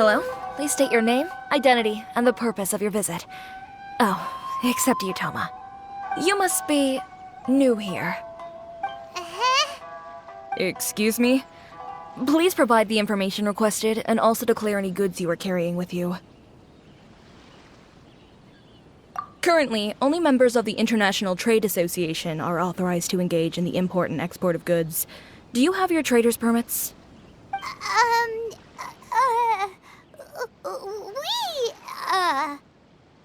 Hello? Please state your name, identity, and the purpose of your visit. Oh, except you, Toma. You must be new here. Excuse me? Please provide the information requested and also declare any goods you are carrying with you. Currently, only members of the International Trade Association are authorized to engage in the import and export of goods. Do you have your trader's permits?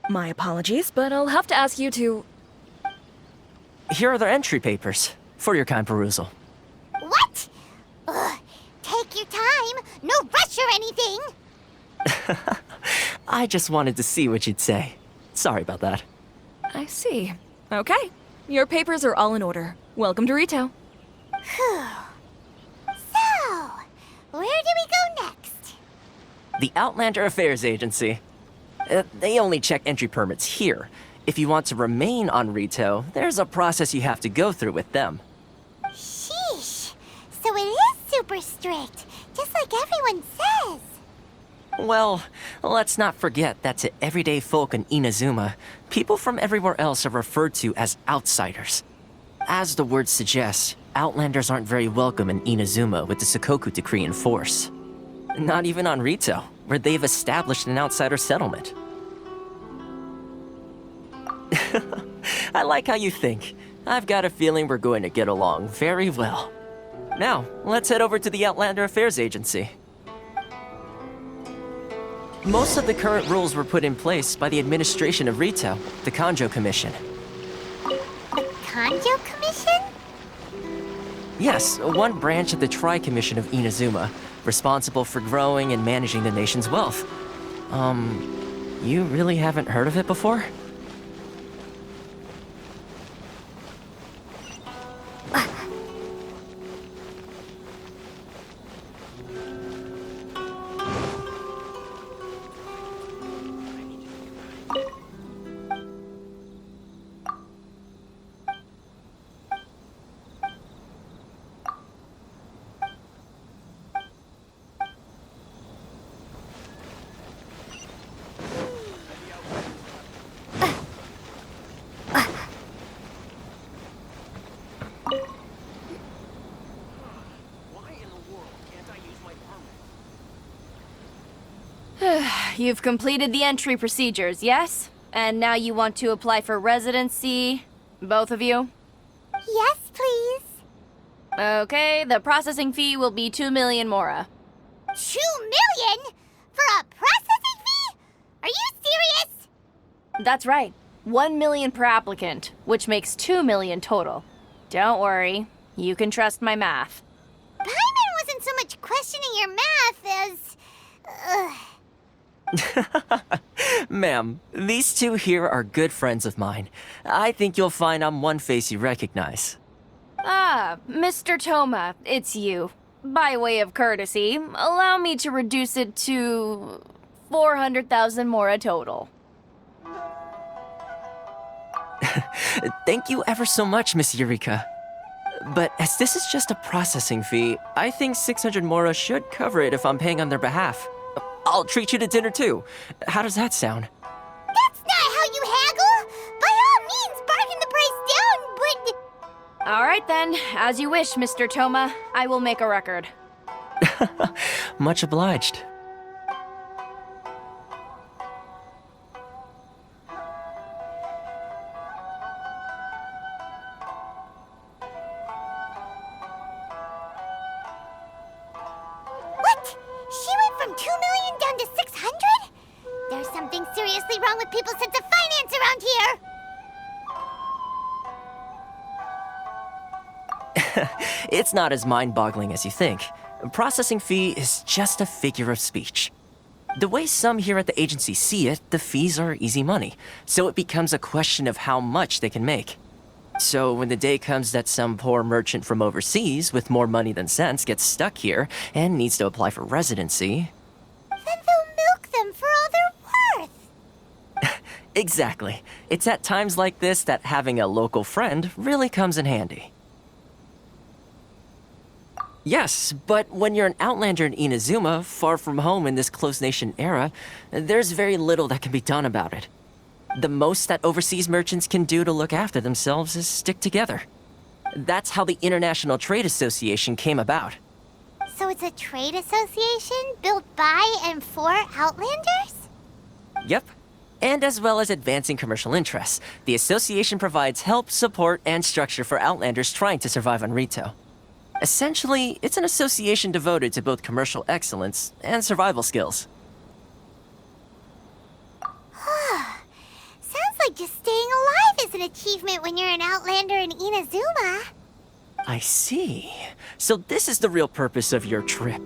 My apologies, but I'll have to ask you to... Here are their entry papers, for your kind perusal. What? Take your time. No rush or anything. I just wanted to see what you'd say. Sorry about that. I see. Okay. Your papers are all in order. Welcome to Rito. Whew. So, where do we go next? The Outlander Affairs Agency. They only check entry permits here. If you want to remain on Rito, there's a process you have to go through with them. Sheesh. So it is super strict, just like everyone says. Well, let's not forget that to everyday folk in Inazuma, people from everywhere else are referred to as outsiders. As the word suggests, Outlanders aren't very welcome in Inazuma with the Sakoku Decree in force. Not even on Rito, where they've established an outsider settlement. I like how you think. I've got a feeling we're going to get along very well. Now, let's head over to the Outlander Affairs Agency. Most of the current rules were put in place by the administration of Rito, the Kanjo Commission. The Kanjo Commission? Yes, one branch of the Tri-Commission of Inazuma, responsible for growing and managing the nation's wealth. You really haven't heard of it before? You've completed the entry procedures, yes? And now you want to apply for residency? Both of you? Yes, please. Okay, the processing fee will be 2 million mora. 2 million? For a processing fee? Are you serious? That's right. 1 million per applicant, which makes 2 million total. Don't worry, you can trust my math. Paimon wasn't so much questioning your math as... Ma'am, these two here are good friends of mine. I think you'll find I'm one face you recognize. Ah, Mr. Toma, it's you. By way of courtesy, allow me to reduce it to 400,000 mora total. Thank you ever so much, Miss Eureka. But as this is just a processing fee, I think 600 mora should cover it if I'm paying on their behalf. I'll treat you to dinner too. How does that sound? That's not how you haggle! By all means, bargain the price down, but... All right then, as you wish, Mr. Toma. I will make a record. Much obliged. What? She went from 2 million down to 600? There's something seriously wrong with people's sense of finance around here! It's not as mind-boggling as you think. A processing fee is just a figure of speech. The way some here at the agency see it, the fees are easy money, so it becomes a question of how much they can make. So when the day comes that some poor merchant from overseas with more money than sense gets stuck here and needs to apply for residency... Then they'll milk them for all they're worth! Exactly. It's at times like this that having a local friend really comes in handy. Yes, but when you're an outlander in Inazuma, far from home in this closed nation era, there's very little that can be done about it. The most that overseas merchants can do to look after themselves is stick together. That's how the International Trade Association came about. So it's a trade association built by and for Outlanders? Yep. And as well as advancing commercial interests, the association provides help, support, and structure for Outlanders trying to survive on Rito. Essentially, it's an association devoted to both commercial excellence and survival skills. Sounds like just staying alive is an achievement when you're an Outlander in Inazuma. I see. So this is the real purpose of your trip.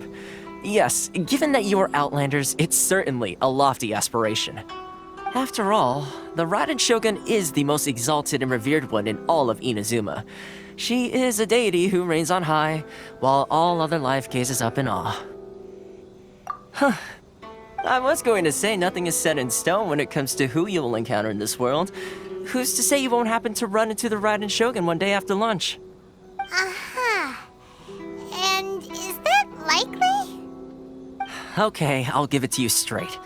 Yes, given that you are Outlanders, it's certainly a lofty aspiration. After all, the Raiden Shogun is the most exalted and revered one in all of Inazuma. She is a deity who reigns on high, while all other life gazes up in awe. Huh. I was going to say nothing is set in stone when it comes to who you will encounter in this world. Who's to say you won't happen to run into the Raiden Shogun one day after lunch? Uh-huh. And is that likely? Okay, I'll give it to you straight.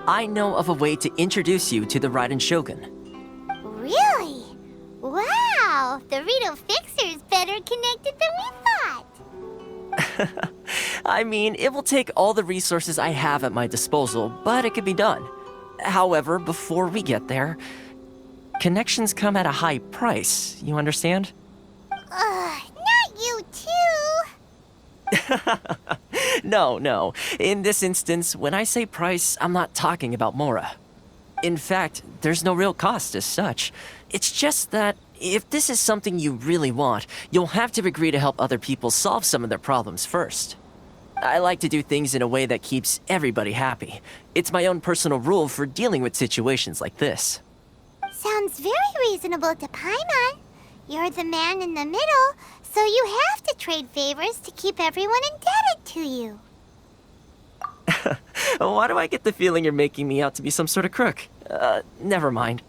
I know of a way to introduce you to the Raiden Shogun. Really? Wow! The Rito Fixer's better connected than we thought. I mean, it will take all the resources I have at my disposal, but it can be done. However, before we get there, connections come at a high price, you understand? Not you too! No. In this instance, when I say price, I'm not talking about Mora. In fact, there's no real cost as such. It's just that if this is something you really want, you'll have to agree to help other people solve some of their problems first. I like to do things in a way that keeps everybody happy. It's my own personal rule for dealing with situations like this. Sounds very reasonable to Paimon. You're the man in the middle, so you have to trade favors to keep everyone indebted to you. Why do I get the feeling you're making me out to be some sort of crook? Never mind.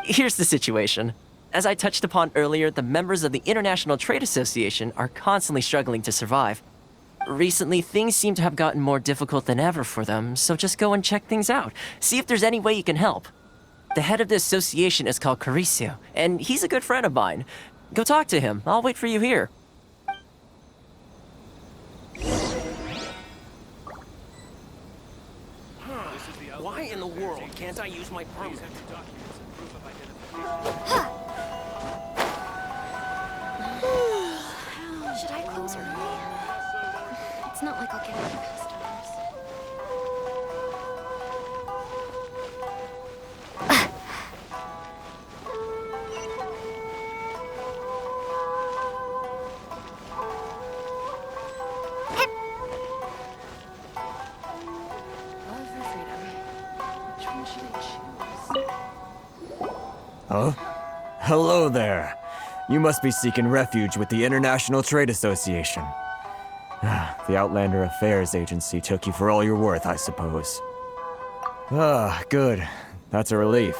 Here's the situation. As I touched upon earlier, the members of the International Trade Association are constantly struggling to survive. Recently, things seem to have gotten more difficult than ever for them, so just go and check things out. See if there's any way you can help. The head of the association is called Caricio, and he's a good friend of mine. Go talk to him. I'll wait for you here. Why in the world can't I use my permit? Should I close early? It's not like I'll get any customers. Love for freedom. Which one should I choose? Huh? Hello there. You must be seeking refuge with the International Trade Association. The Outlander Affairs Agency took you for all you're worth, I suppose. Good. That's a relief.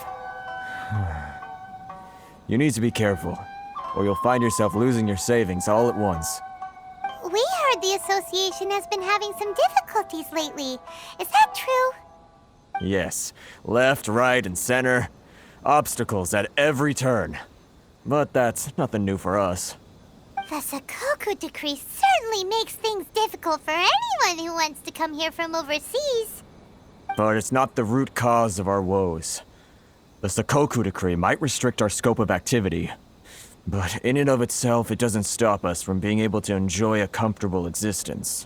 You need to be careful, or you'll find yourself losing your savings all at once. We heard the association has been having some difficulties lately. Is that true? Yes, left, right, and center. Obstacles at every turn. But that's nothing new for us. The Sakoku decree certainly makes things difficult for anyone who wants to come here from overseas. But it's not the root cause of our woes. The Sakoku decree might restrict our scope of activity, but in and of itself, it doesn't stop us from being able to enjoy a comfortable existence.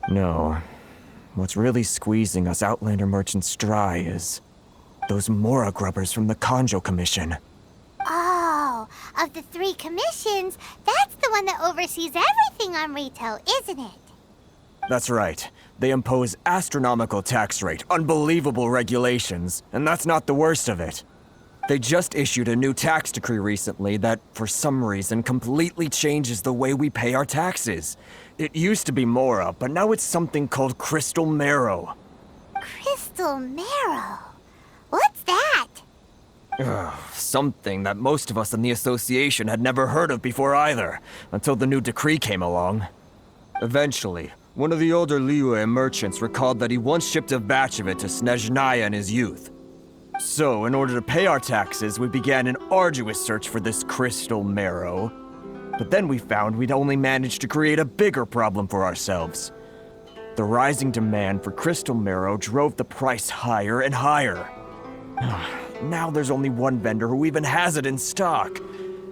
No, what's really squeezing us Outlander merchants dry is those Mora grubbers from the Kanjo Commission. Oh, of the 3 commissions, that's the one that oversees everything on Rito, isn't it? That's right. They impose astronomical tax rate, unbelievable regulations, and that's not the worst of it. They just issued a new tax decree recently that, for some reason, completely changes the way we pay our taxes. It used to be Mora, but now it's something called Crystal Marrow. Crystal Marrow? What's that? Something that most of us in the association had never heard of before either, until the new decree came along. Eventually, one of the older Liyue merchants recalled that he once shipped a batch of it to Snezhnaya in his youth. So, in order to pay our taxes, we began an arduous search for this crystal marrow. But then we found we'd only managed to create a bigger problem for ourselves. The rising demand for crystal marrow drove the price higher and higher. Now there's only one vendor who even has it in stock.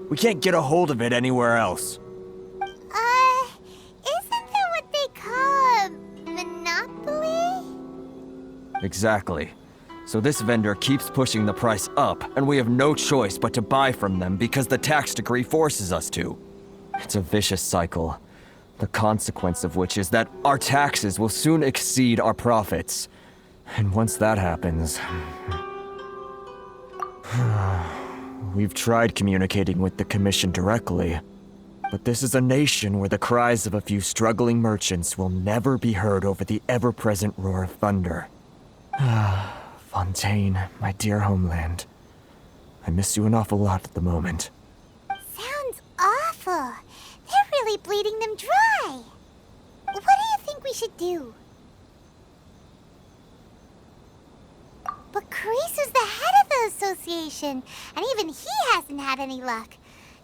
We can't get a hold of it anywhere else. Isn't that what they call a monopoly? Exactly. So this vendor keeps pushing the price up, and we have no choice but to buy from them because the tax decree forces us to. It's a vicious cycle, the consequence of which is that our taxes will soon exceed our profits. And once that happens... We've tried communicating with the Commission directly, but this is a nation where the cries of a few struggling merchants will never be heard over the ever-present roar of thunder. Fontaine, my dear homeland. I miss you an awful lot at the moment. Sounds awful. They're really bleeding them dry. What do you think we should do? But Carisu's the head of the association, and even he hasn't had any luck.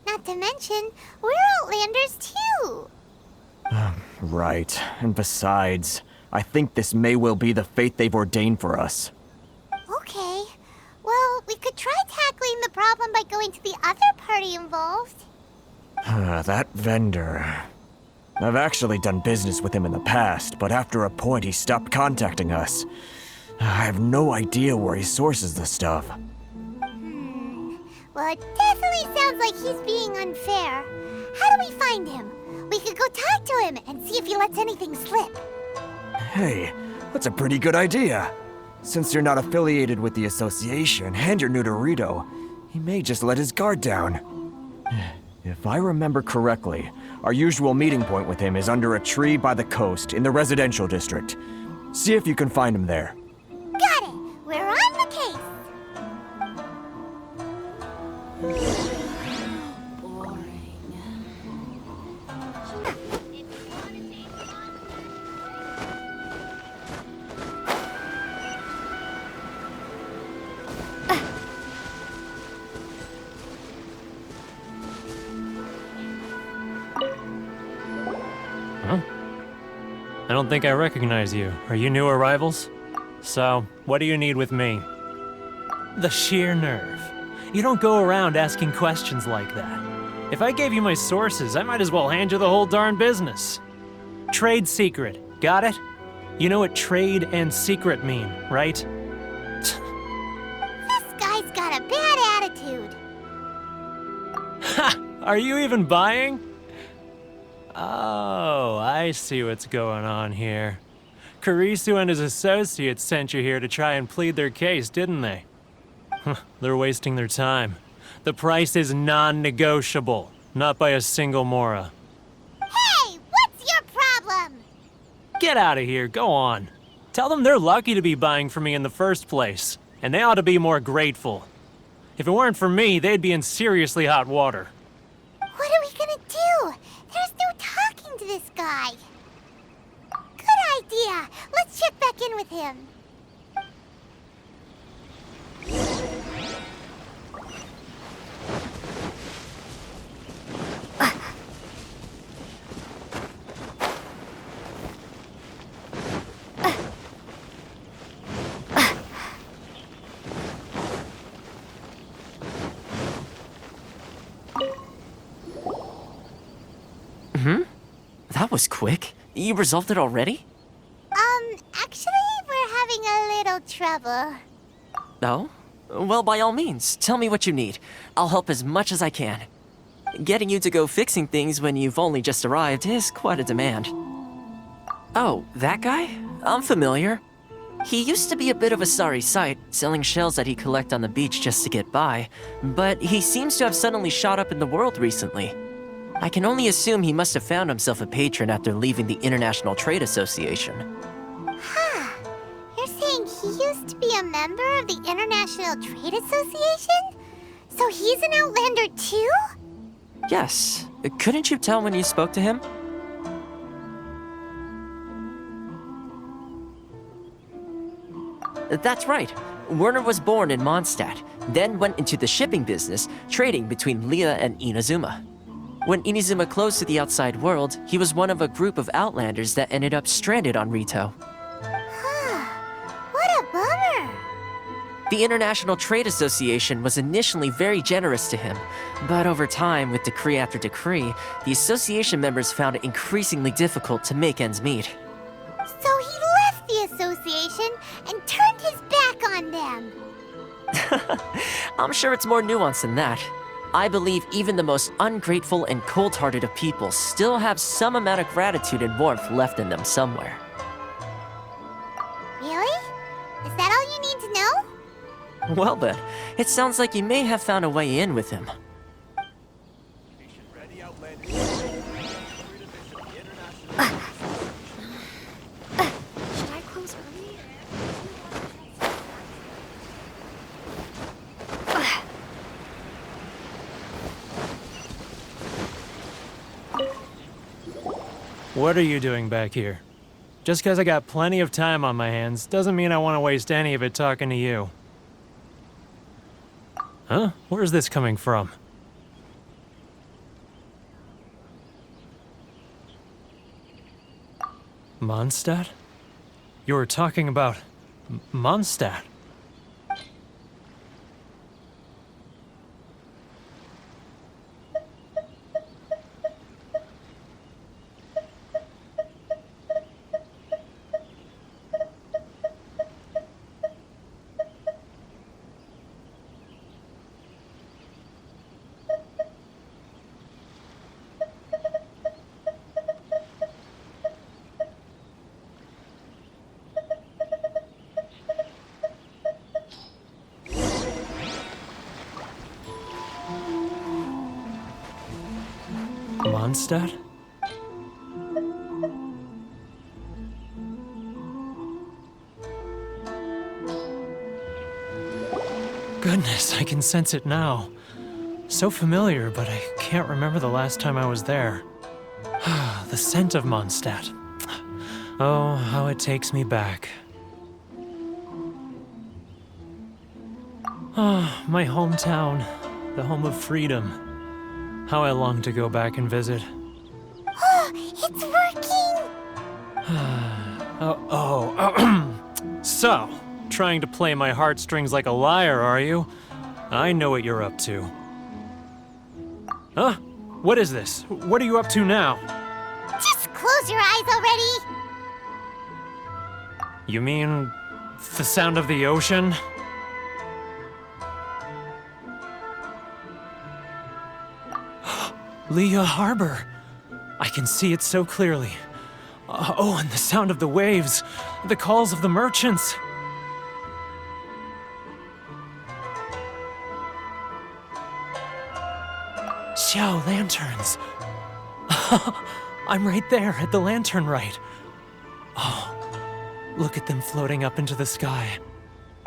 Not to mention, we're Outlanders too. Right. And besides, I think this may well be the fate they've ordained for us. Okay. Well, we could try tackling the problem by going to the other party involved. That vendor... I've actually done business with him in the past, but after a point he stopped contacting us. I have no idea where he sources the stuff. Well, it definitely sounds like he's being unfair. How do we find him? We could go talk to him and see if he lets anything slip. Hey, that's a pretty good idea. Since you're not affiliated with the association and you're new to Rito, he may just let his guard down. If I remember correctly, our usual meeting point with him is under a tree by the coast in the residential district. See if you can find him there. Got it! We're on the case! I don't think I recognize you. Are you new arrivals? So, what do you need with me? The sheer nerve. You don't go around asking questions like that. If I gave you my sources, I might as well hand you the whole darn business. Trade secret. Got it? You know what trade and secret mean, right? This guy's got a bad attitude. Ha! Are you even buying? Oh, I see what's going on here. Carisu and his associates sent you here to try and plead their case, didn't they? They're wasting their time. The price is non-negotiable, not by a single Mora. Hey, what's your problem? Get out of here, go on. Tell them they're lucky to be buying from me in the first place, and they ought to be more grateful. If it weren't for me, they'd be in seriously hot water. What are we gonna do? There's no talking to this guy. Good idea. Let's check back in with him. That was quick. You resolved it already? Actually, we're having a little trouble. No? Well, by all means, tell me what you need. I'll help as much as I can. Getting you to go fixing things when you've only just arrived is quite a demand. Oh, that guy? I'm familiar. He used to be a bit of a sorry sight, selling shells that he'd collect on the beach just to get by, but he seems to have suddenly shot up in the world recently. I can only assume he must have found himself a patron after leaving the International Trade Association. Huh. You're saying he used to be a member of the International Trade Association? So he's an Outlander too? Yes. Couldn't you tell when you spoke to him? That's right. Werner was born in Mondstadt, then went into the shipping business, trading between Leah and Inazuma. When Inazuma closed to the outside world, he was one of a group of outlanders that ended up stranded on Rito. What a bummer! The International Trade Association was initially very generous to him, but over time, with decree after decree, the association members found it increasingly difficult to make ends meet. So he left the association and turned his back on them. I'm sure it's more nuanced than that. I believe even the most ungrateful and cold-hearted of people still have some amount of gratitude and warmth left in them somewhere. Really? Is that all you need to know? Well then, it sounds like you may have found a way in with him. Should I close early? What are you doing back here? Just because I got plenty of time on my hands doesn't mean I want to waste any of it talking to you. Huh? Where's this coming from? Mondstadt? You were talking about Mondstadt. Mondstadt? Goodness, I can sense it now. So familiar, but I can't remember the last time I was there. The scent of Mondstadt. Oh, how it takes me back. Ah, my hometown, the home of freedom. How I long to go back and visit. It's working! So, trying to play my heartstrings like a liar, are you? I know what you're up to. Huh? What is this? What are you up to now? Just close your eyes already! You mean the sound of the ocean? Leah Harbor. I can see it so clearly. Oh, and the sound of the waves, the calls of the merchants. Xiao lanterns. I'm right there at the lantern right. Oh, look at them floating up into the sky.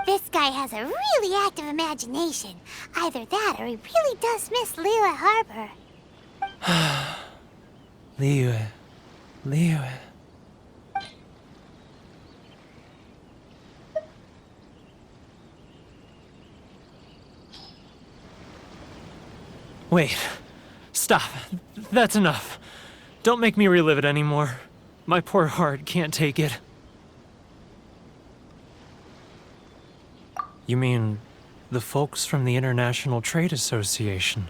This guy has a really active imagination. Either that or he really does miss Liyue Harbor. Liyue. Liyue. Wait. Stop. That's enough. Don't make me relive it anymore. My poor heart can't take it. You mean the folks from the International Trade Association?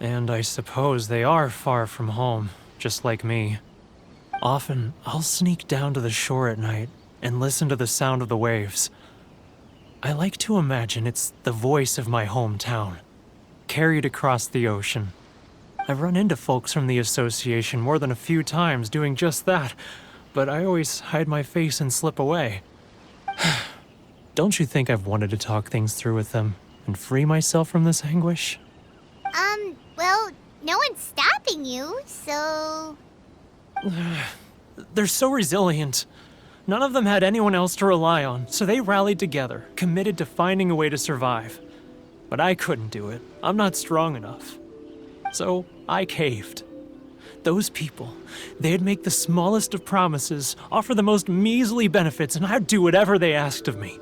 And I suppose they are far from home, just like me. Often, I'll sneak down to the shore at night and listen to the sound of the waves. I like to imagine it's the voice of my hometown, carried across the ocean. I've run into folks from the association more than a few times doing just that, but I always hide my face and slip away. Don't you think I've wanted to talk things through with them and free myself from this anguish? Well, no one's stopping you, so... They're so resilient. None of them had anyone else to rely on, so they rallied together, committed to finding a way to survive. But I couldn't do it. I'm not strong enough. So I caved. Those people, they'd make the smallest of promises, offer the most measly benefits, and I'd do whatever they asked of me.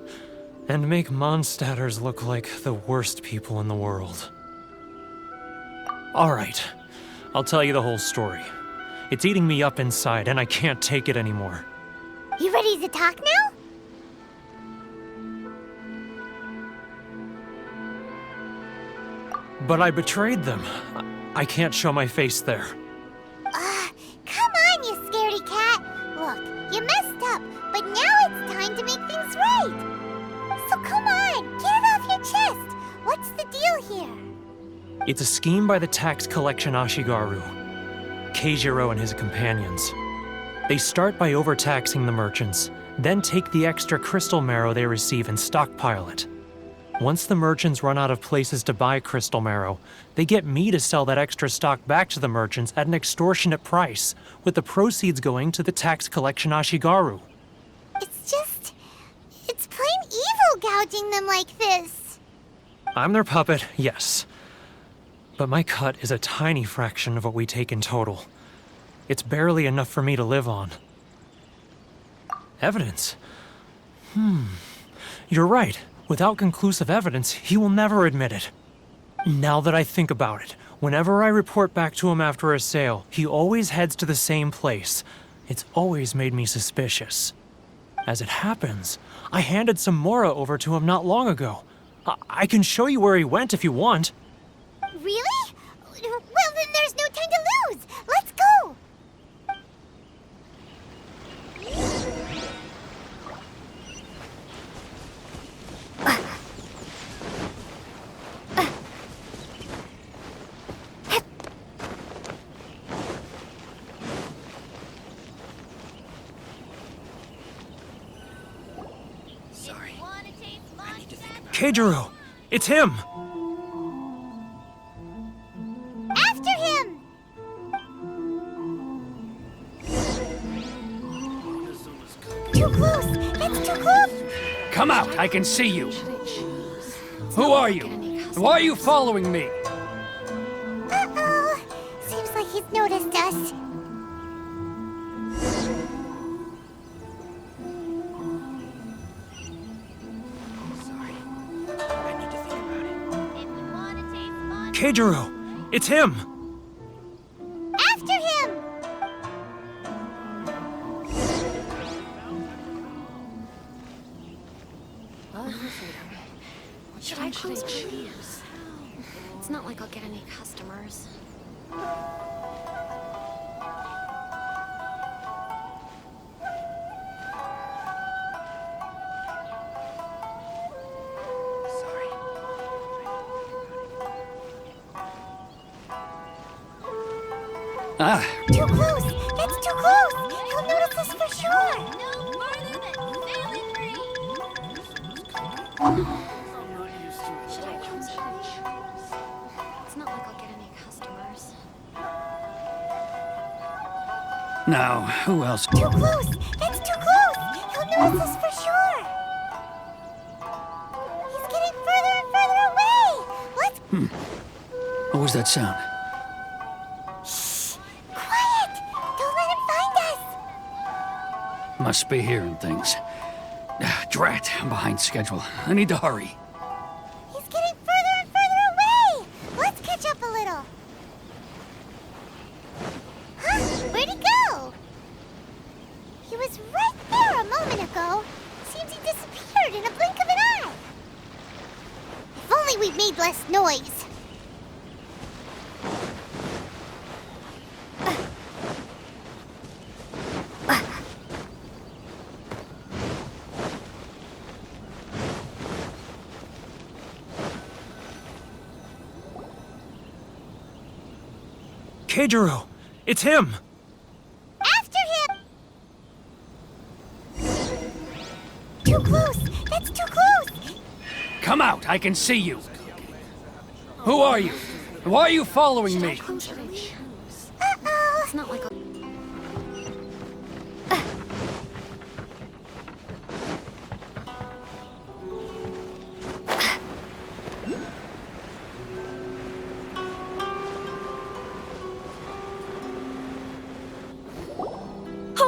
And make Mondstadters look like the worst people in the world. All right, I'll tell you the whole story. It's eating me up inside, and I can't take it anymore. You ready to talk now? But I betrayed them. I can't show my face there. Come on, you scaredy cat. Look, you messed up, but now it's time to make things right. So come on, get it off your chest. What's the deal here? It's a scheme by the tax collection Ashigaru, Keijiro and his companions. They start by overtaxing the merchants, then take the extra crystal marrow they receive and stockpile it. Once the merchants run out of places to buy crystal marrow, they get me to sell that extra stock back to the merchants at an extortionate price, with the proceeds going to the tax collection Ashigaru. It's plain evil gouging them like this. I'm their puppet, yes. But my cut is a tiny fraction of what we take in total. It's barely enough for me to live on. Evidence? You're right. Without conclusive evidence, he will never admit it. Now that I think about it, whenever I report back to him after a sale, he always heads to the same place. It's always made me suspicious. As it happens, I handed some Mora over to him not long ago. I can show you where he went if you want. Really? Well, then there's no time to lose. Let's go. Sorry. I need to think about Keijiro! It's him! After him. Too close. It's too close. Come out! I can see you! Who are you? Why are you following me? Uh-oh. Seems like he's noticed us. Sorry. I need to think about it. Keijiro! It's him! After him. Should I close my ears? It's not like I'll get any customers. Sorry. Ah, Too close. It's too close. He'll notice us for sure. Should I close my ears? It's not like I'll get any customers. now, who else? Too close. It's too close. He'll notice us for sure. He's getting further and further away. Let's What was that sound? quiet. Don't let him find us. Must be hearing things. Drat, I'm behind schedule. I need to hurry. He's getting further and further away. Let's catch up a little. Huh? Where'd he go? He was right there a moment ago. Seems he disappeared in a blink of an eye. If only we'd made less noise. Keijiro! It's him! After him! Too close! That's too close! Come out! I can see you! Who are you? Why are you following Should I me? close my ears? Uh-oh! It's not like I'll...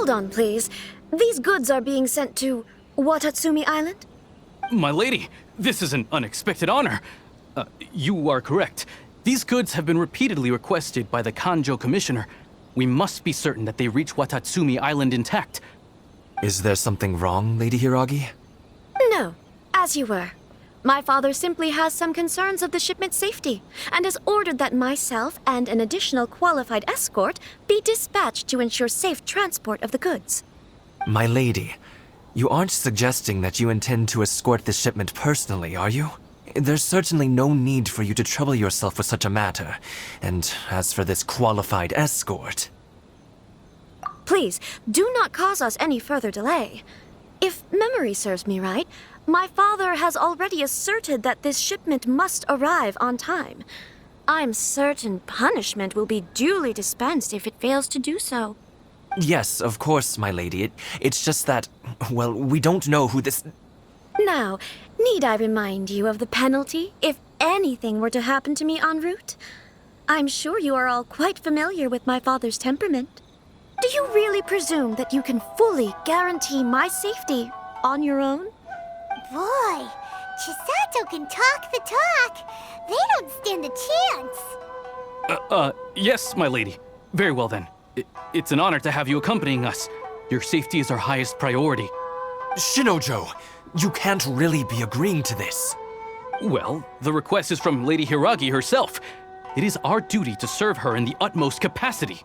Hold on, please. These goods are being sent to Watatsumi Island? My lady, this is an unexpected honor. You are correct. These goods have been repeatedly requested by the Kanjo Commissioner. We must be certain that they reach Watatsumi Island intact. Is there something wrong, Lady Hiragi? No, as you were. My father simply has some concerns of the shipment's safety and has ordered that myself and an additional qualified escort be dispatched to ensure safe transport of the goods. My lady, you aren't suggesting that you intend to escort this shipment personally, are you? There's certainly no need for you to trouble yourself with such a matter. And as for this qualified escort... Please, do not cause us any further delay. If memory serves me right, my father has already asserted that this shipment must arrive on time. I'm certain punishment will be duly dispensed if it fails to do so. Yes, of course, my lady. It's just that, well, we don't know who this... Now, need I remind you of the penalty if anything were to happen to me en route? I'm sure you are all quite familiar with my father's temperament. Do you really presume that you can fully guarantee my safety on your own? Boy, Chisato can talk the talk. They don't stand a chance. Yes, my lady. Very well then. It's an honor to have you accompanying us. Your safety is our highest priority. Shinojo, you can't really be agreeing to this. Well, the request is from Lady Hiragi herself. It is our duty to serve her in the utmost capacity.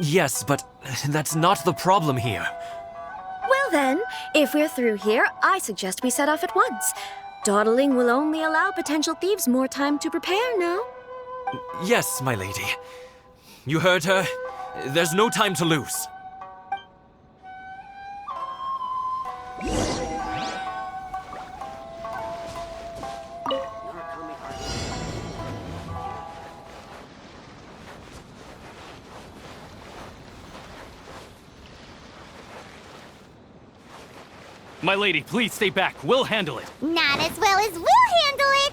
Yes, but that's not the problem here. Well then, if we're through here, I suggest we set off at once. Dawdling will only allow potential thieves more time to prepare, no? Yes, my lady. You heard her. There's no time to lose. My lady, please stay back. We'll handle it. Not as well as we'll handle it.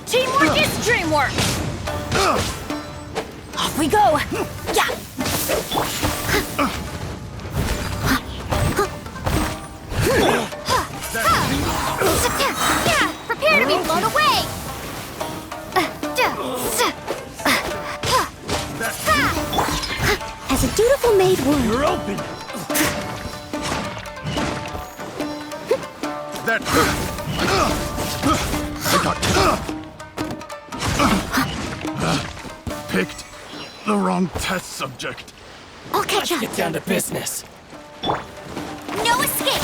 Teamwork is dreamwork! Off we go! Yeah! Prepare to be blown away. As a dutiful maid would. You're open! Picked the wrong test subject. I'll catch up. Get down to business. No escape.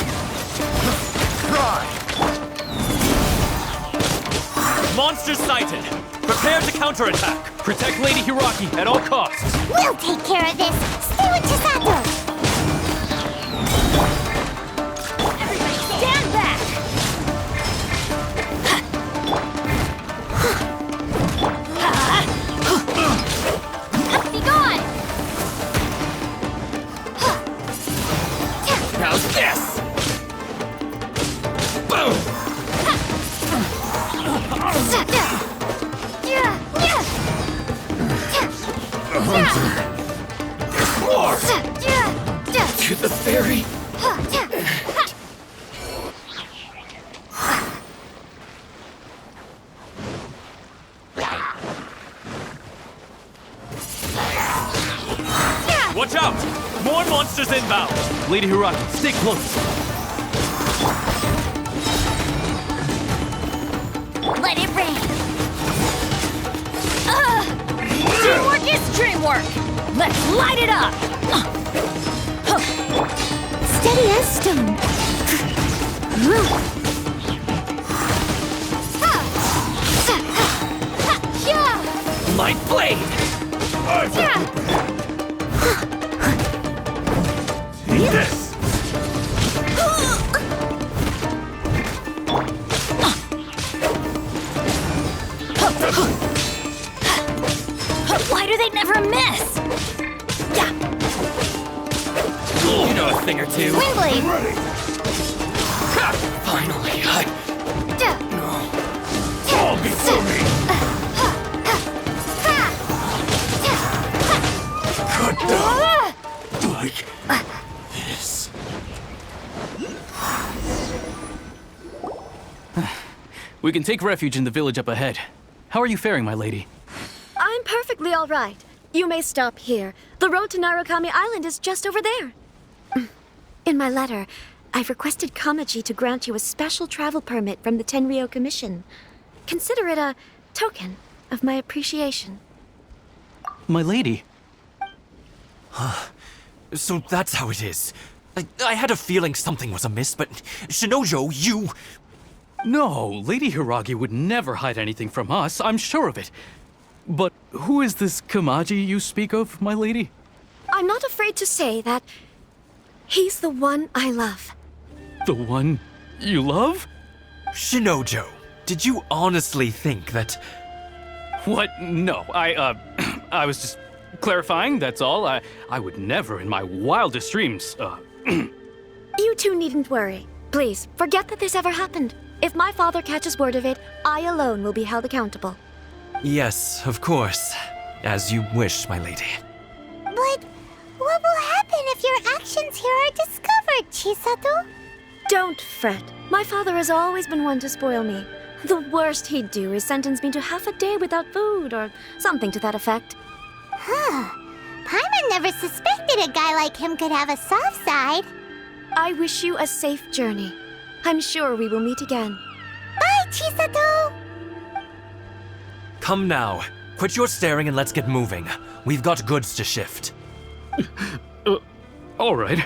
Monsters sighted. Prepare to counterattack. Protect Lady Hiragi at all costs. We'll take care of this. Stay with Chisato. Everybody stand back! Be gone. How's this? Boom! More! To the ferry! Watch out! More monsters inbound! Lady Hiragi, stay close. Let it rain. Teamwork is dreamwork! Let's light it up! Steady as stone. My blade! Eat this! Why do they never miss? Yeah! You know a thing or two. Windblade. Ready! Finally, All before me! We can take refuge in the village up ahead. How are you faring, my lady? I'm perfectly all right. You may stop here. The road to Narukami Island is just over there. In my letter, I've requested Kamaji to grant you a special travel permit from the Tenryou Commission. Consider it a token of my appreciation. My lady. So that's how it is. I had a feeling something was amiss, but Shinojo, you... No, Lady Hiragi would never hide anything from us, I'm sure of it. But who is this Kamaji you speak of, my lady? I'm not afraid to say that he's the one I love. The one you love? Shinojo, did you honestly think that... What? No, I was just clarifying, that's all. I would never in my wildest dreams, You two needn't worry. Please, forget that this ever happened. If my father catches word of it, I alone will be held accountable. Yes, of course. As you wish, my lady. But what will happen if your actions here are discovered, Chisato? Don't fret. My father has always been one to spoil me. The worst he'd do is sentence me to half a day without food, or something to that effect. Huh. Paimon never suspected a guy like him could have a soft side. I wish you a safe journey. I'm sure we will meet again. Bye, Chisato! Come now. Quit your staring and let's get moving. We've got goods to shift. All right.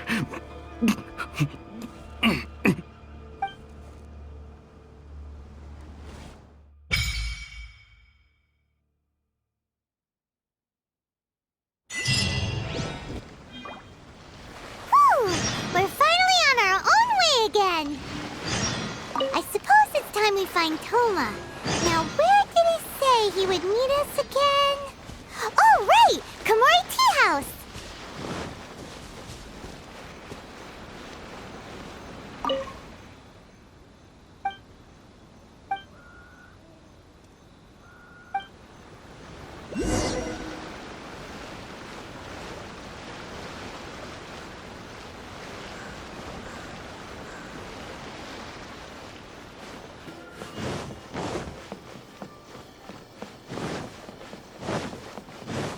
We're finally on our own way again. I suppose it's time we find Toma. Now, where did he say he would meet us again? Oh, right! Komori Tea House!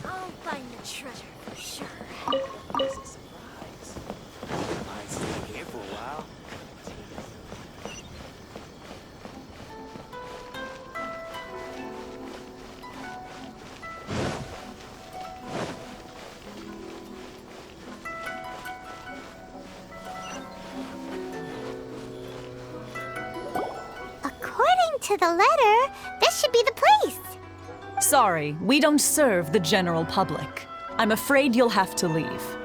I'll find the treasure for sure. It's a surprise. I stayed here for a while. According to the letter, this should be the place. Sorry, we don't serve the general public. I'm afraid you'll have to leave.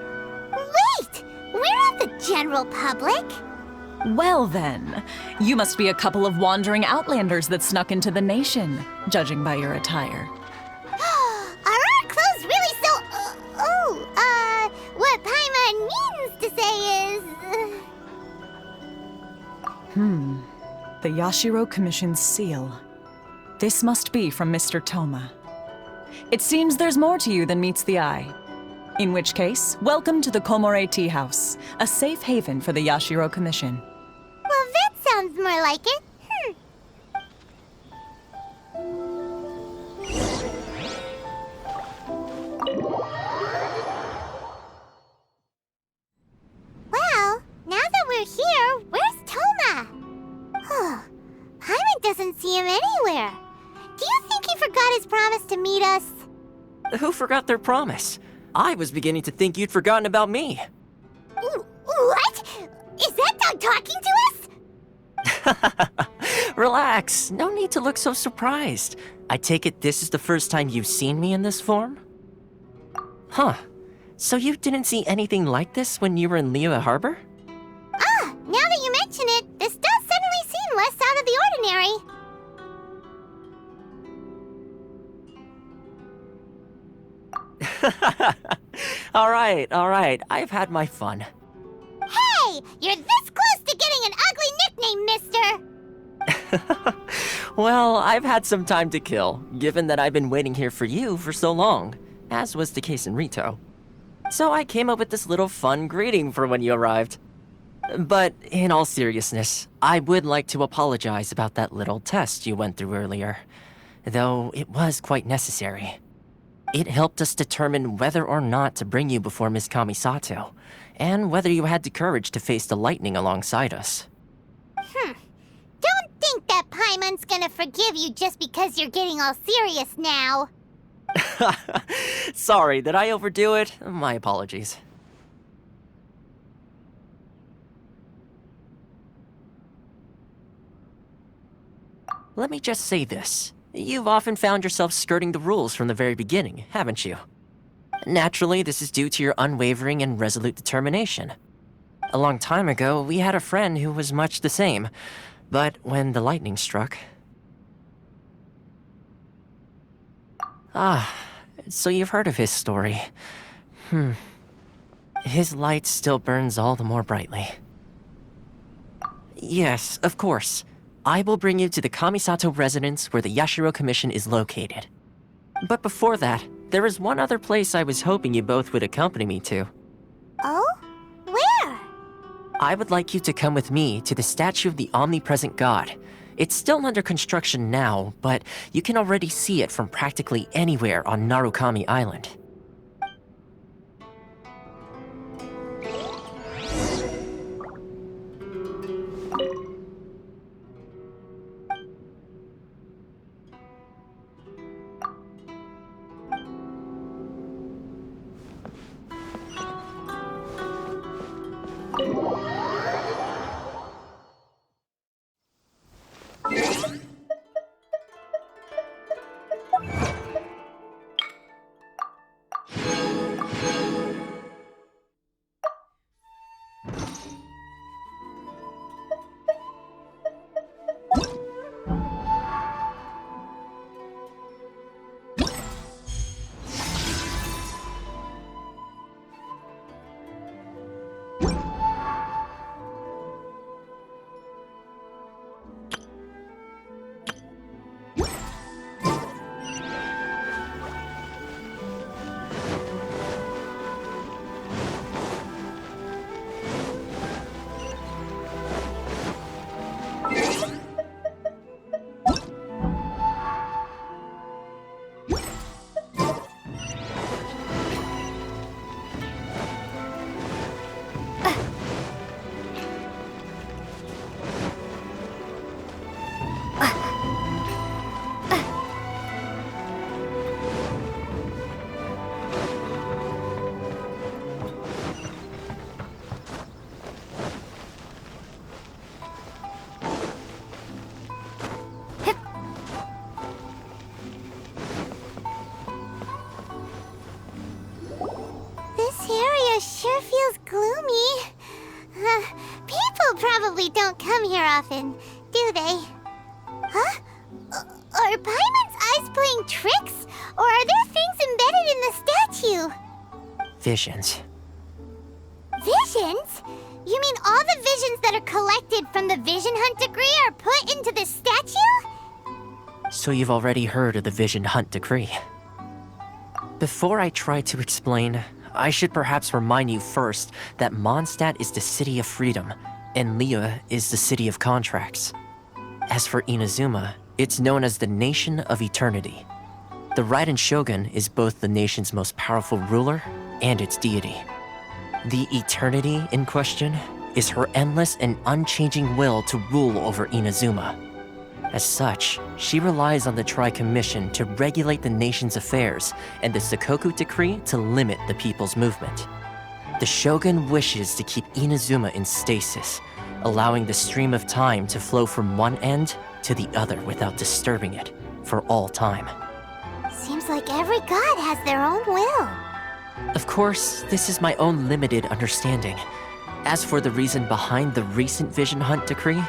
Wait! We're not the general public. Well then, you must be a couple of wandering outlanders that snuck into the nation, judging by your attire. Are our clothes really so... what Paimon means to say is... The Yashiro Commission's seal. This must be from Mr. Toma. It seems there's more to you than meets the eye. In which case, welcome to the Komore Tea House, a safe haven for the Yashiro Commission. Well, that sounds more like it. Well, now that we're here, where's Toma? Paimon doesn't see him anywhere. Do you think he forgot his promise to meet us? Who forgot their promise? I was beginning to think you'd forgotten about me. What? Is that dog talking to us? Relax, no need to look so surprised. I take it this is the first time you've seen me in this form? Huh. So you didn't see anything like this when you were in Liyue Harbor? Now that you mention it, this does suddenly seem less out of the ordinary. All right. I've had my fun. Hey! You're this close to getting an ugly nickname, mister! Well, I've had some time to kill, given that I've been waiting here for you for so long, as was the case in Rito. So I came up with this little fun greeting for when you arrived. But in all seriousness, I would like to apologize about that little test you went through earlier, though it was quite necessary. It helped us determine whether or not to bring you before Miss Kamisato, and whether you had the courage to face the lightning alongside us. Don't think that Paimon's gonna forgive you just because you're getting all serious now. Sorry, did I overdo it? My apologies. Let me just say this. You've often found yourself skirting the rules from the very beginning, haven't you? Naturally, this is due to your unwavering and resolute determination. A long time ago, we had a friend who was much the same, but when the lightning struck... Ah, so you've heard of his story. His light still burns all the more brightly. Yes, of course. I will bring you to the Kamisato residence where the Yashiro Commission is located. But before that, there is one other place I was hoping you both would accompany me to. Oh? Where? I would like you to come with me to the statue of the omnipresent god. It's still under construction now, but you can already see it from practically anywhere on Narukami Island. Sure feels gloomy. People probably don't come here often, do they? Huh? Are Paimon's eyes playing tricks? Or are there things embedded in the statue? Visions. Visions? You mean all the visions that are collected from the Vision Hunt decree are put into this statue? So you've already heard of the Vision Hunt decree. Before I try to explain, I should perhaps remind you first that Mondstadt is the city of freedom, and Liyue is the city of contracts. As for Inazuma, it's known as the Nation of Eternity. The Raiden Shogun is both the nation's most powerful ruler and its deity. The Eternity in question is her endless and unchanging will to rule over Inazuma. As such, she relies on the Tri-Commission to regulate the nation's affairs and the Sakoku Decree to limit the people's movement. The Shogun wishes to keep Inazuma in stasis, allowing the stream of time to flow from one end to the other without disturbing it for all time. Seems like every god has their own will. Of course, this is my own limited understanding. As for the reason behind the recent Vision Hunt decree,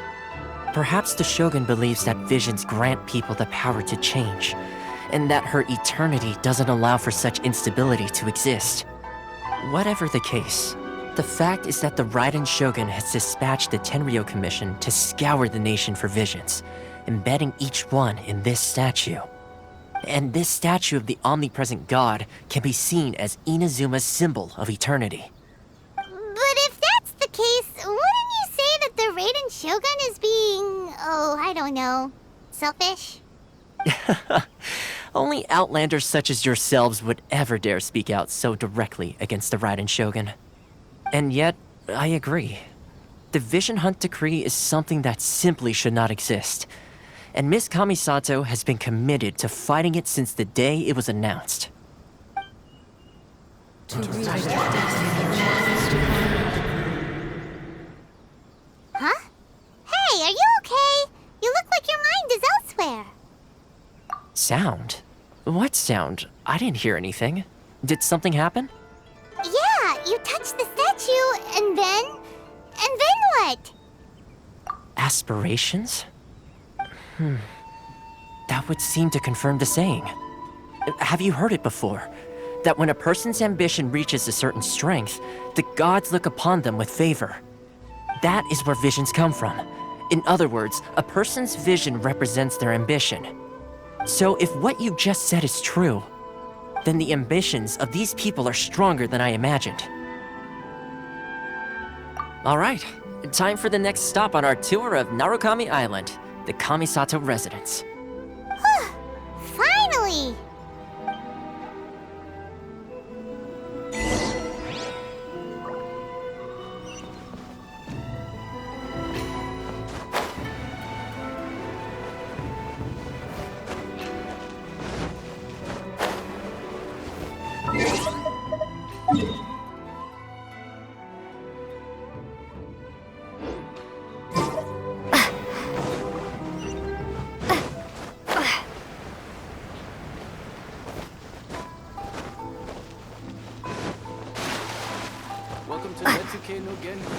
perhaps the Shogun believes that visions grant people the power to change, and that her eternity doesn't allow for such instability to exist. Whatever the case, the fact is that the Raiden Shogun has dispatched the Tenryou Commission to scour the nation for visions, embedding each one in this statue. And this statue of the omnipresent god can be seen as Inazuma's symbol of eternity. But if that's the case, wouldn't Raiden Shogun is being, I don't know, selfish? Only outlanders such as yourselves would ever dare speak out so directly against the Raiden Shogun. And yet, I agree. The Vision Hunt Decree is something that simply should not exist. And Miss Kamisato has been committed to fighting it since the day it was announced. Huh? Hey, are you okay? You look like your mind is elsewhere. Sound? What sound? I didn't hear anything. Did something happen? Yeah, you touched the statue, and then what? Aspirations? That would seem to confirm the saying. Have you heard it before? That when a person's ambition reaches a certain strength, the gods look upon them with favor. That is where visions come from. In other words, a person's vision represents their ambition. So if what you just said is true, then the ambitions of these people are stronger than I imagined. Alright, time for the next stop on our tour of Narukami Island, the Kamisato residence. Finally! Welcome to Netsuke no Genra.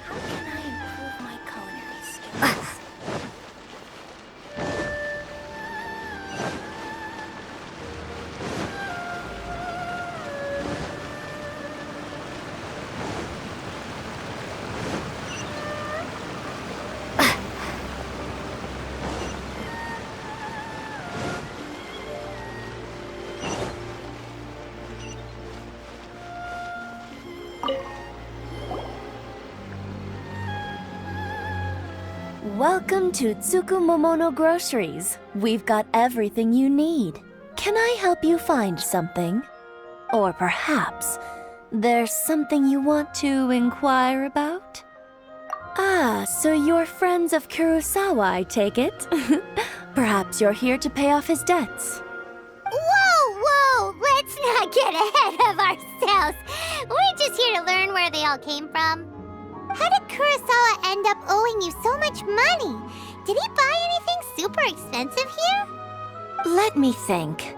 How can I improve my culinary skills? Welcome to Tsukumomono Groceries. We've got everything you need. Can I help you find something? Or perhaps there's something you want to inquire about? Ah, so you're friends of Kurosawa, I take it? Perhaps you're here to pay off his debts. Whoa! Let's not get ahead of ourselves. We're just here to learn where they all came from. How did Kurosawa end up owing you so much money? Did he buy anything super expensive here? Let me think.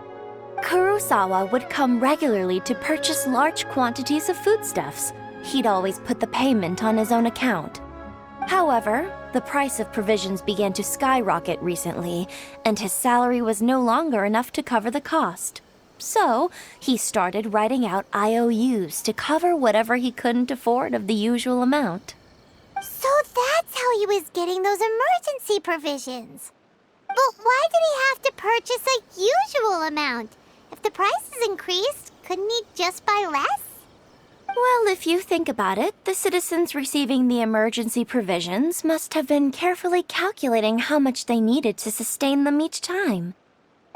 Kurosawa would come regularly to purchase large quantities of foodstuffs. He'd always put the payment on his own account. However, the price of provisions began to skyrocket recently, and his salary was no longer enough to cover the cost. So, he started writing out IOUs to cover whatever he couldn't afford of the usual amount. So that's how he was getting those emergency provisions. But why did he have to purchase a usual amount? If the prices increased, couldn't he just buy less? Well, if you think about it, the citizens receiving the emergency provisions must have been carefully calculating how much they needed to sustain them each time.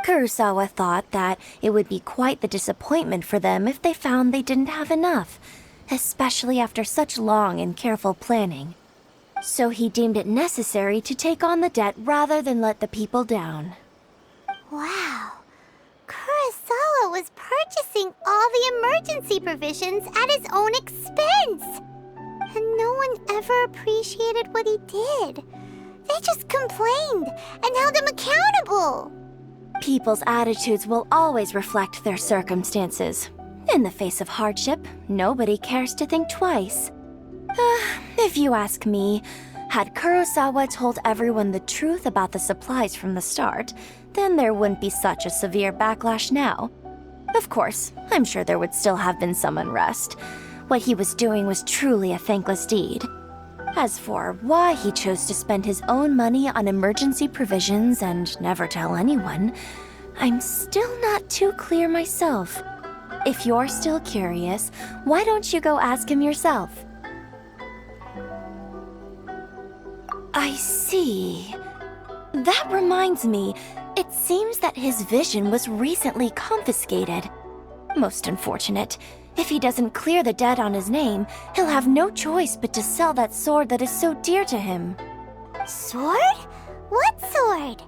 Kurosawa thought that it would be quite the disappointment for them if they found they didn't have enough, especially after such long and careful planning. So he deemed it necessary to take on the debt rather than let the people down. Wow. Kurosawa was purchasing all the emergency provisions at his own expense. And no one ever appreciated what he did. They just complained and held him accountable. People's attitudes will always reflect their circumstances. In the face of hardship, nobody cares to think twice. If you ask me, had Kurosawa told everyone the truth about the supplies from the start, then there wouldn't be such a severe backlash now. Of course, I'm sure there would still have been some unrest. What he was doing was truly a thankless deed. As for why he chose to spend his own money on emergency provisions and never tell anyone, I'm still not too clear myself. If you're still curious, why don't you go ask him yourself? I see. That reminds me, it seems that his vision was recently confiscated. Most unfortunate. If he doesn't clear the debt on his name, he'll have no choice but to sell that sword that is so dear to him. Sword? What sword?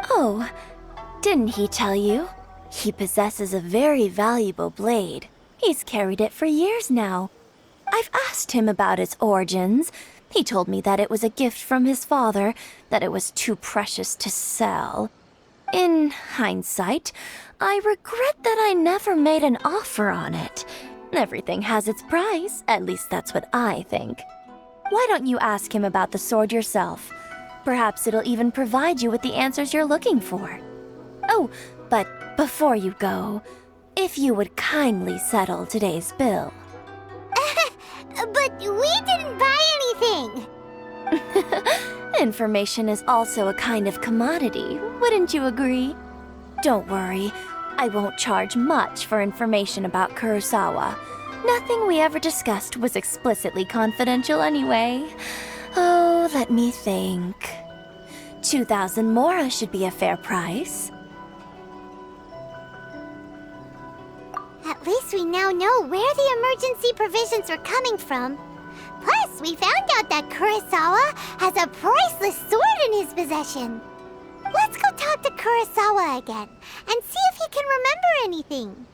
Oh, didn't he tell you? He possesses a very valuable blade. He's carried it for years now. I've asked him about its origins. He told me that it was a gift from his father, that it was too precious to sell. In hindsight, I regret that I never made an offer on it. Everything has its price, at least that's what I think. Why don't you ask him about the sword yourself? Perhaps it'll even provide you with the answers you're looking for. Oh, but before you go, if you would kindly settle today's bill. But we didn't buy anything! Information is also a kind of commodity, wouldn't you agree? Don't worry, I won't charge much for information about Kurosawa. Nothing we ever discussed was explicitly confidential anyway. Oh, let me think. 2,000 mora should be a fair price. At least we now know where the emergency provisions were coming from. Plus, we found out that Kurosawa has a priceless sword in his possession. Let's go talk to Kurosawa again and see if he can remember anything.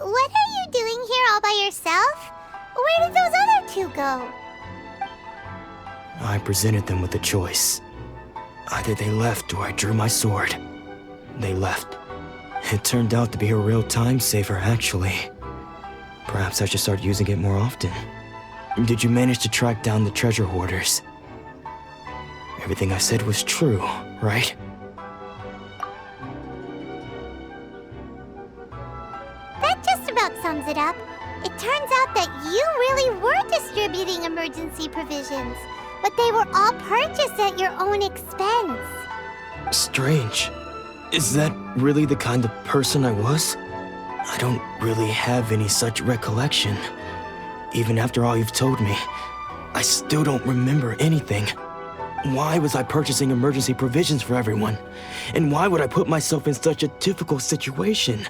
What are you doing here all by yourself? Where did those other two go? I presented them with a choice. Either they left or I drew my sword. They left. It turned out to be a real time saver, actually. Perhaps I should start using it more often. Did you manage to track down the treasure hoarders? Everything I said was true, right? That just about sums it up. It turns out that you really were distributing emergency provisions, but they were all purchased at your own expense. Strange. Is that really the kind of person I was? I don't really have any such recollection. Even after all you've told me, I still don't remember anything. Why was I purchasing emergency provisions for everyone? And why would I put myself in such a difficult situation?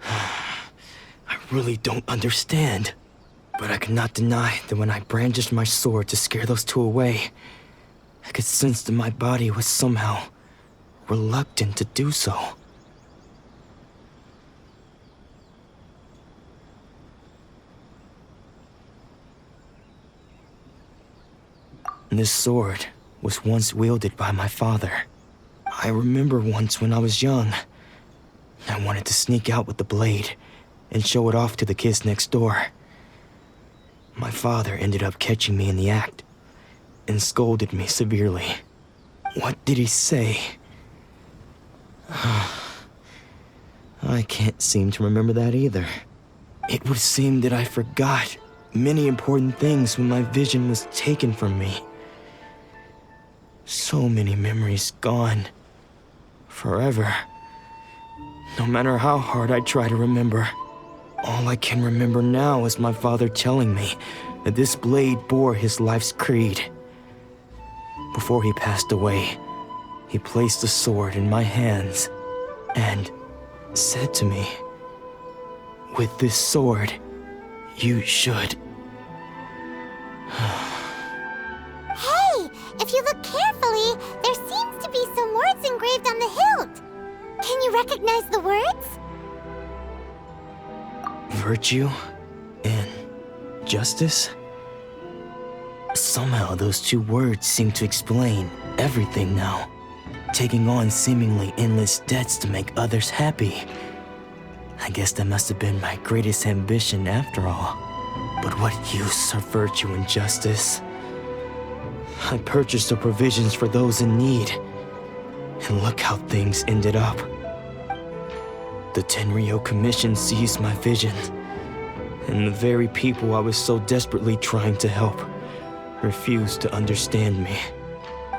I really don't understand. But I cannot deny that when I brandished my sword to scare those two away, I could sense that my body was somehow reluctant to do so. This sword was once wielded by my father. I remember once when I was young, I wanted to sneak out with the blade and show it off to the kids next door. My father ended up catching me in the act and scolded me severely. What did he say? I can't seem to remember that either. It would seem that I forgot many important things when my vision was taken from me. So many memories gone. Forever. No matter how hard I try to remember, all I can remember now is my father telling me that this blade bore his life's creed. Before he passed away, he placed the sword in my hands and said to me, "With this sword, you should..." Hey, if you look carefully, there seems to be some words engraved on the hilt. Can you recognize the words? Virtue and justice? Somehow those two words seem to explain everything now. Taking on seemingly endless debts to make others happy. I guess that must have been my greatest ambition after all. But what use are virtue and justice? I purchased the provisions for those in need. And look how things ended up. The Tenryo Commission seized my vision. And the very people I was so desperately trying to help refused to understand me.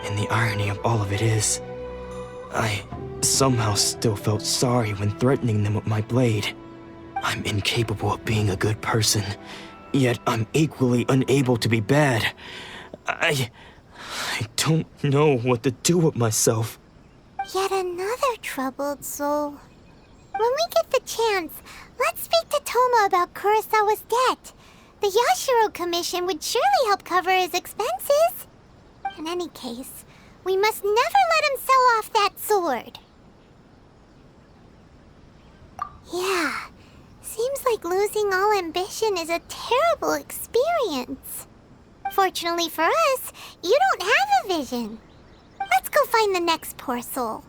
And the irony of all of it is, I somehow still felt sorry when threatening them with my blade. I'm incapable of being a good person, yet I'm equally unable to be bad. I don't know what to do with myself. Yet another troubled soul. When we get the chance, let's speak to Toma about Kurosawa's debt. The Yashiro Commission would surely help cover his expenses. In any case, we must never let him sell off that sword. Yeah, seems like losing all ambition is a terrible experience. Fortunately for us, you don't have a vision. Let's go find the next poor soul.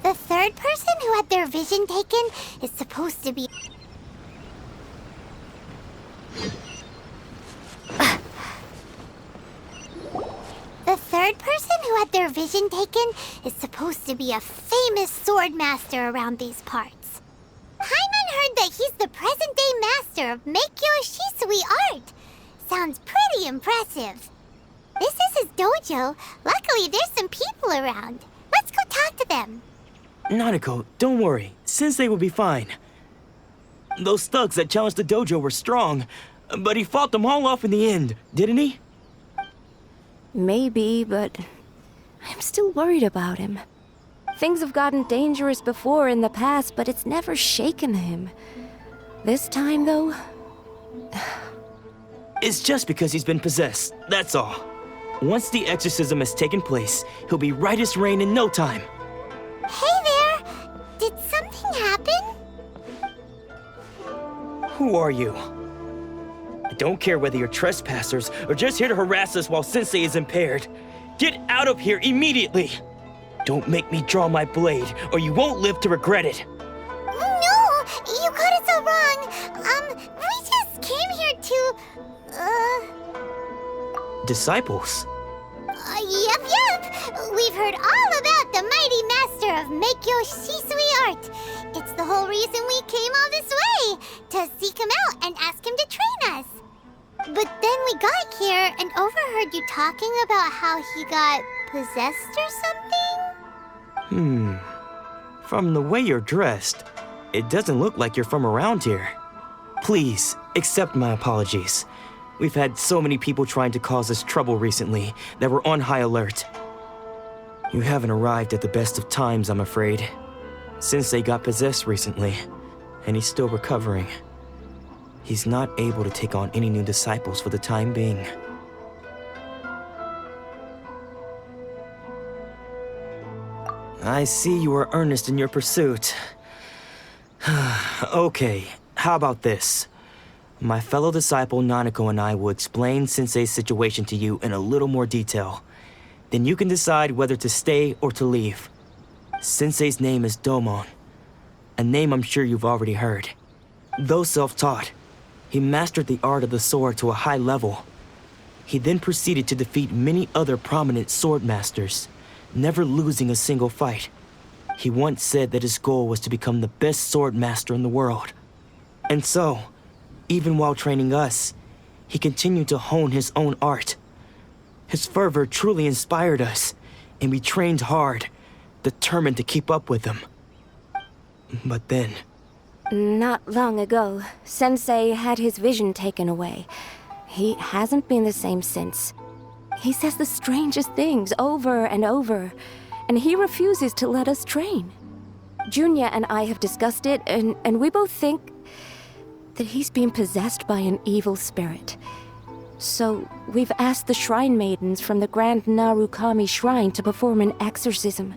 The third person who had their vision taken is supposed to be... The third person who had their vision taken is supposed to be a famous sword master around these parts. Hyman heard that he's the present-day master of Meikyo Shisui art. Sounds pretty impressive. This is his dojo. Luckily, there's some people around. Let's go talk to them. Nanako, don't worry. Sensei will be fine. Those thugs that challenged the dojo were strong, but he fought them all off in the end, didn't he? Maybe, but I'm still worried about him. Things have gotten dangerous before in the past, but it's never shaken him. This time, though... It's just because he's been possessed, that's all. Once the exorcism has taken place, he'll be right as rain in no time. Hey there! Did something happen? Who are you? I don't care whether you're trespassers or just here to harass us while Sensei is impaired. Get out of here immediately! Don't make me draw my blade, or you won't live to regret it. No! You got it so wrong! We just came here to... Disciples? Yep. We've heard all about the mighty master of Meikyo Shisui art. It's the whole reason we came all this way, to seek him out and ask him to train us. But then we got here and overheard you talking about how he got possessed or something? From the way you're dressed, it doesn't look like you're from around here. Please, accept my apologies. We've had so many people trying to cause us trouble recently that we're on high alert. You haven't arrived at the best of times, I'm afraid. Sensei got possessed recently, and he's still recovering. He's not able to take on any new disciples for the time being. I see you are earnest in your pursuit. Okay, how about this? My fellow disciple Nanako and I will explain Sensei's situation to you in a little more detail. Then you can decide whether to stay or to leave. Sensei's name is Domon, a name I'm sure you've already heard. Though self-taught, he mastered the art of the sword to a high level. He then proceeded to defeat many other prominent sword masters, never losing a single fight. He once said that his goal was to become the best sword master in the world. And so, even while training us, he continued to hone his own art. His fervor truly inspired us, and we trained hard, determined to keep up with him. But then... Not long ago, Sensei had his vision taken away. He hasn't been the same since. He says the strangest things over and over, and he refuses to let us train. Junya and I have discussed it, and we both think that he's been possessed by an evil spirit. So we've asked the shrine maidens from the Grand Narukami Shrine to perform an exorcism.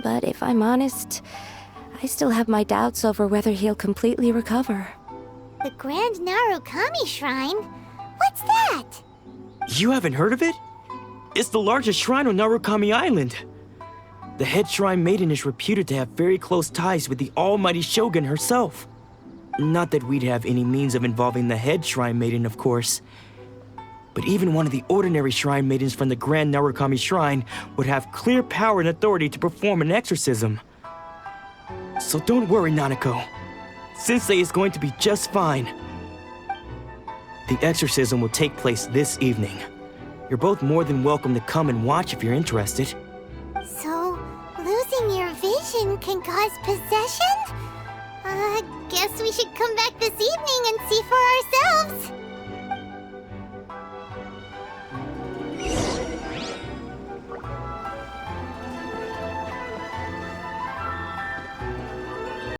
But if I'm honest, I still have my doubts over whether he'll completely recover. The Grand Narukami Shrine? What's that? You haven't heard of it? It's the largest shrine on Narukami Island. The head shrine maiden is reputed to have very close ties with the almighty Shogun herself. Not that we'd have any means of involving the head shrine maiden, of course. But even one of the ordinary shrine maidens from the Grand Narukami Shrine would have clear power and authority to perform an exorcism. So don't worry, Nanako. Sensei is going to be just fine. The exorcism will take place this evening. You're both more than welcome to come and watch if you're interested. So, losing your vision can cause possession? Guess we should come back this evening and see for ourselves.